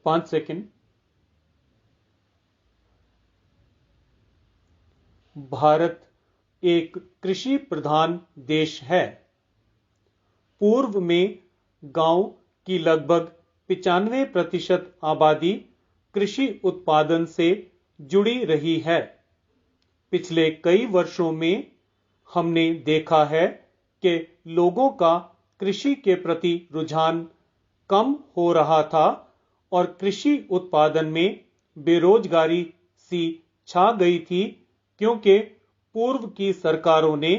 5 second. Bharat एक कृषि प्रधान देश है। पूर्व में गांव की लगभग 95% आबादी कृषि उत्पादन से जुड़ी रही है। पिछले कई वर्षों में हमने देखा है कि लोगों का कृषि के प्रति रुझान कम हो रहा था और कृषि उत्पादन में बेरोजगारी सी छा गई थी, क्योंकि पूर्व की सरकारों ने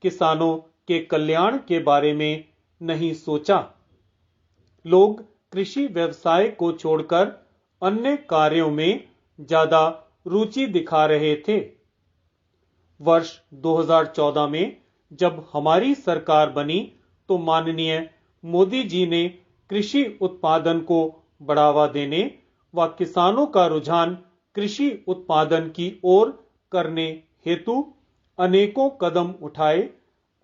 किसानों के कल्याण के बारे में नहीं सोचा। लोग कृषि व्यवसाय को छोड़कर अन्य कार्यों में ज्यादा रुचि दिखा रहे थे। वर्ष 2014 में जब हमारी सरकार बनी तो माननीय मोदी जी ने कृषि उत्पादन को बढ़ावा देने व किसानों का रुझान कृषि उत्पादन की ओर करने हेतु अनेकों कदम उठाए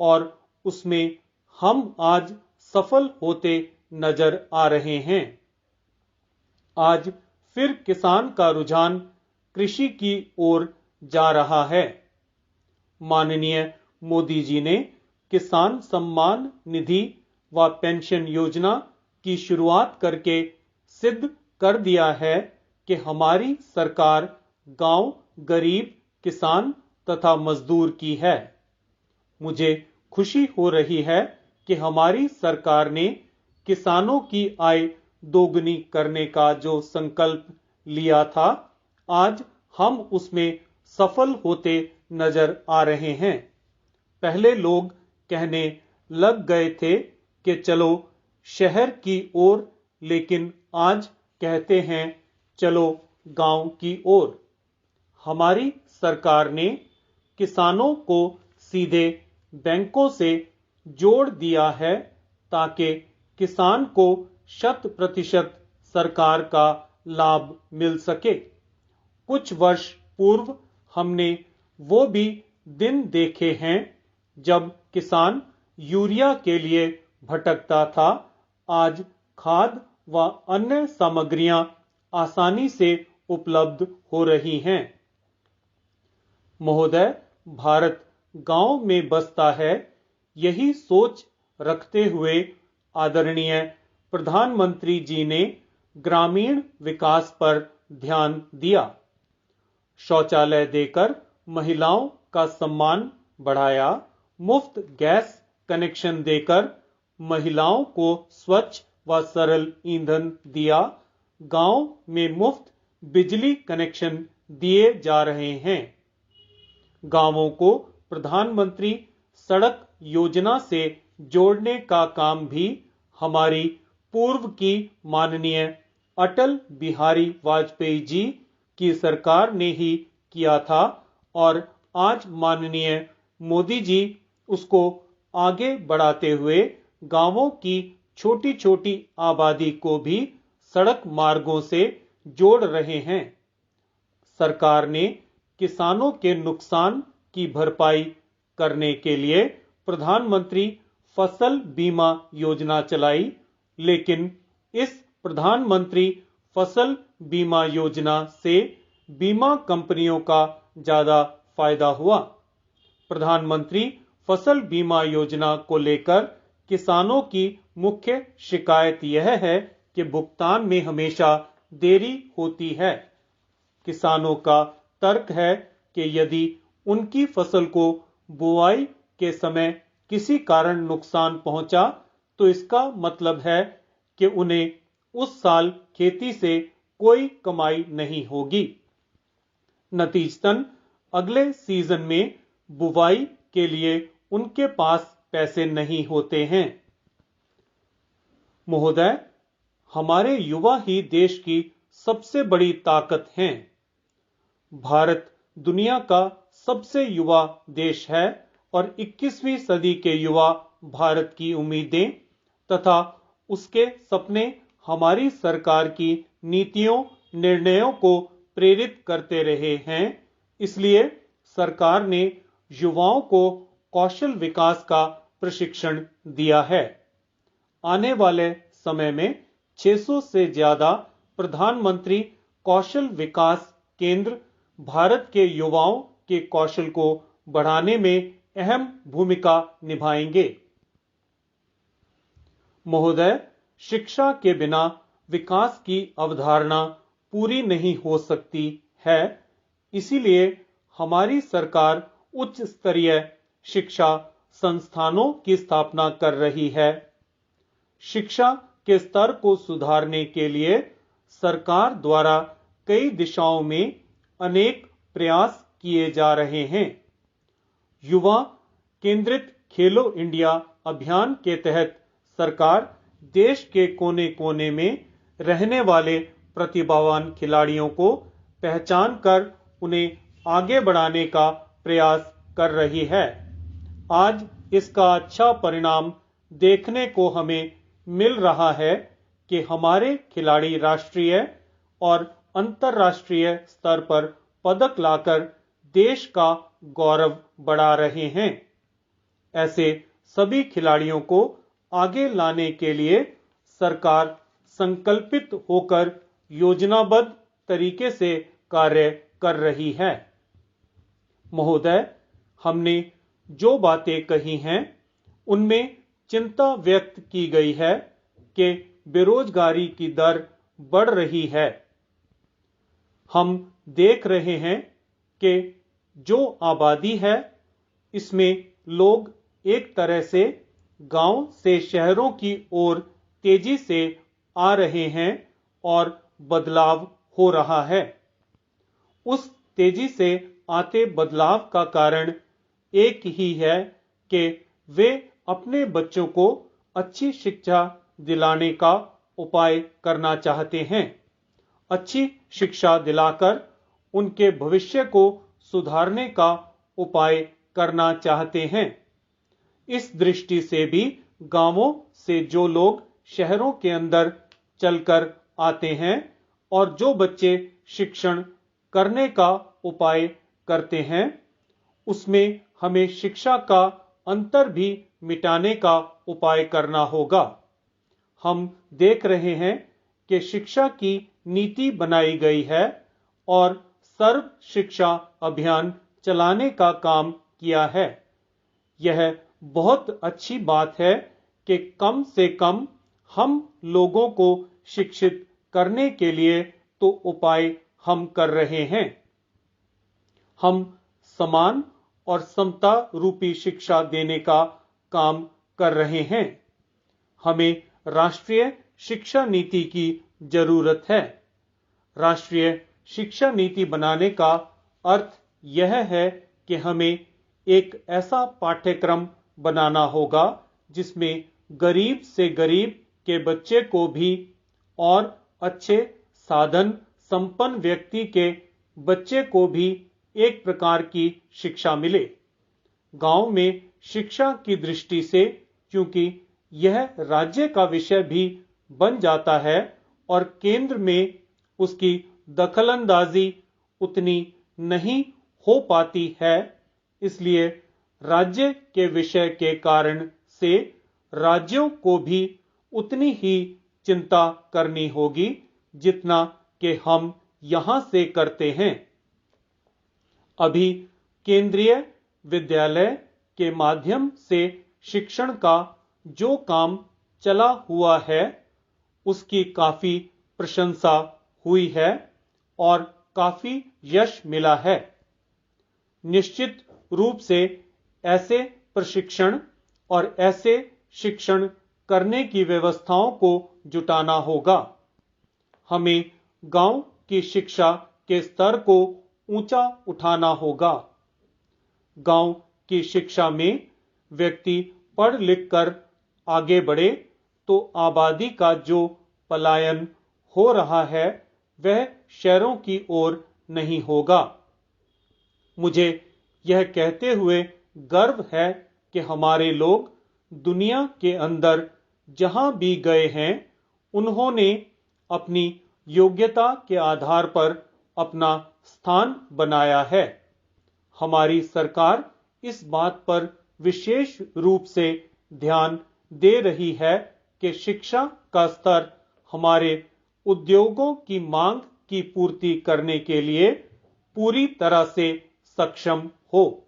और उसमें हम आज सफल होते नजर आ रहे हैं। आज फिर किसान का रुझान कृषि की ओर जा रहा है। माननीय मोदी जी ने किसान सम्मान निधि व पेंशन योजना की शुरुआत करके सिद्ध कर दिया है कि हमारी सरकार गांव, गरीब, किसान तथा मजदूर की है। मुझे खुशी हो रही है कि हमारी सरकार ने किसानों की आय दोगुनी करने का जो संकल्प लिया था, आज हम उसमें सफल होते नजर आ रहे हैं। पहले लोग कहने लग गए थे कि चलो शहर की ओर, लेकिन आज कहते हैं चलो गांव की ओर। हमारी सरकार ने किसानों को सीधे बैंकों से जोड़ दिया है ताकि किसान को 100% सरकार का लाभ मिल सके। कुछ वर्ष पूर्व हमने वो भी दिन देखे हैं जब किसान यूरिया के लिए भटकता था। आज खाद व अन्य सामग्रियां आसानी से उपलब्ध हो रही हैं। महोदय, भारत गांव में बसता है, यही सोच रखते हुए आदरणीय प्रधानमंत्री जी ने ग्रामीण विकास पर ध्यान दिया। शौचालय देकर महिलाओं का सम्मान बढ़ाया, मुफ्त गैस कनेक्शन देकर महिलाओं को स्वच्छ व सरल ईंधन दिया, गांव में मुफ्त बिजली कनेक्शन दिए जा रहे हैं। गांवों को प्रधानमंत्री सड़क योजना से जोड़ने का काम भी हमारी पूर्व की माननीय अटल बिहारी वाजपेयी जी की सरकार ने ही किया था और आज माननीय मोदी जी उसको आगे बढ़ाते हुए गांवों की छोटी छोटी आबादी को भी सड़क मार्गों से जोड़ रहे हैं। सरकार ने किसानों के नुकसान की भरपाई करने के लिए प्रधानमंत्री फसल बीमा योजना चलाई, लेकिन इस प्रधानमंत्री फसल बीमा योजना से बीमा कंपनियों का ज्यादा फायदा हुआ। प्रधानमंत्री फसल बीमा योजना को लेकर किसानों की मुख्य शिकायत यह है कि भुगतान में हमेशा देरी होती है। किसानों का तर्क है कि यदि उनकी फसल को बुआई के समय किसी कारण नुकसान पहुंचा तो इसका मतलब है कि उन्हें उस साल खेती से कोई कमाई नहीं होगी। नतीजतन अगले सीजन में बुवाई के लिए उनके पास पैसे नहीं होते हैं। महोदय, हमारे युवा ही देश की सबसे बड़ी ताकत हैं। भारत दुनिया का सबसे युवा देश है और 21वीं सदी के युवा भारत की उम्मीदें तथा उसके सपने हमारी सरकार की नीतियों, निर्णयों को प्रेरित करते रहे हैं। इसलिए सरकार ने युवाओं को कौशल विकास का प्रशिक्षण दिया है। आने वाले समय में 600 से ज्यादा प्रधानमंत्री कौशल विकास केंद्र भारत के युवाओं के कौशल को बढ़ाने में अहम भूमिका निभाएंगे। महोदय, शिक्षा के बिना विकास की अवधारणा पूरी नहीं हो सकती है। इसीलिए हमारी सरकार उच्च स्तरीय शिक्षा संस्थानों की स्थापना कर रही है। शिक्षा के स्तर को सुधारने के लिए सरकार द्वारा कई दिशाओं में अनेक प्रयास किए जा रहे हैं। युवा केंद्रित खेलो इंडिया अभियान के तहत सरकार देश के कोने कोने में रहने वाले प्रतिभावान खिलाड़ियों को पहचान कर उन्हें आगे बढ़ाने का प्रयास कर रही है। आज इसका अच्छा परिणाम देखने को हमें मिल रहा है कि हमारे खिलाड़ी राष्ट्रीय और अंतर्राष्ट्रीय स्तर पर पदक लाकर देश का गौरव बढ़ा रहे हैं। ऐसे सभी खिलाड़ियों को आगे लाने के लिए सरकार संकल्पित होकर योजनाबद्ध तरीके से कार्य कर रही है। महोदय, हमने जो बातें कही हैं उनमें चिंता व्यक्त की गई है कि बेरोजगारी की दर बढ़ रही है। हम देख रहे हैं कि जो आबादी है इसमें लोग एक तरह से गांव से शहरों की ओर तेजी से आ रहे हैं और बदलाव हो रहा है। उस तेजी से आते बदलाव का कारण एक ही है कि वे अपने बच्चों को अच्छी शिक्षा दिलाने का उपाय करना चाहते हैं। अच्छी शिक्षा दिलाकर उनके भविष्य को सुधारने का उपाय करना चाहते हैं। इस दृष्टि से भी गांवों से जो लोग शहरों के अंदर चलकर आते हैं और जो बच्चे शिक्षण करने का उपाय करते हैं, उसमें हमें शिक्षा का अंतर भी मिटाने का उपाय करना होगा। हम देख रहे हैं कि शिक्षा की नीति बनाई गई है और सर्व शिक्षा अभियान चलाने का काम किया है। यह बहुत अच्छी बात है कि कम से कम हम लोगों को शिक्षित करने के लिए तो उपाय हम कर रहे हैं। हम समान और समता रूपी शिक्षा देने का काम कर रहे हैं। हमें राष्ट्रीय शिक्षा नीति की जरूरत है। राष्ट्रीय शिक्षा नीति बनाने का अर्थ यह है कि हमें एक ऐसा पाठ्यक्रम बनाना होगा जिसमें गरीब से गरीब के बच्चे को भी और अच्छे साधन संपन्न व्यक्ति के बच्चे को भी एक प्रकार की शिक्षा मिले। गांव में शिक्षा की दृष्टि से क्योंकि यह राज्य का विषय भी बन जाता है और केंद्र में उसकी दखलंदाजी उतनी नहीं हो पाती है, इसलिए राज्य के विषय के कारण से राज्यों को भी उतनी ही चिंता करनी होगी जितना कि हम यहां से करते हैं। अभी केंद्रीय विद्यालय के माध्यम से शिक्षण का जो काम चला हुआ है उसकी काफी प्रशंसा हुई है और काफी यश मिला है। निश्चित रूप से ऐसे प्रशिक्षण और ऐसे शिक्षण करने की व्यवस्थाओं को जुटाना होगा। हमें गांव की शिक्षा के स्तर को ऊंचा उठाना होगा। गांव की शिक्षा में व्यक्ति पढ़ लिख कर आगे बढ़े तो आबादी का जो पलायन हो रहा है वह शहरों की ओर नहीं होगा। मुझे यह कहते हुए गर्व है कि हमारे लोग दुनिया के अंदर जहां भी गए हैं उन्होंने अपनी योग्यता के आधार पर अपना स्थान बनाया है। हमारी सरकार इस बात पर विशेष रूप से ध्यान दे रही है कि शिक्षा का स्तर हमारे उद्योगों की मांग की पूर्ति करने के लिए पूरी तरह से सक्षम हो।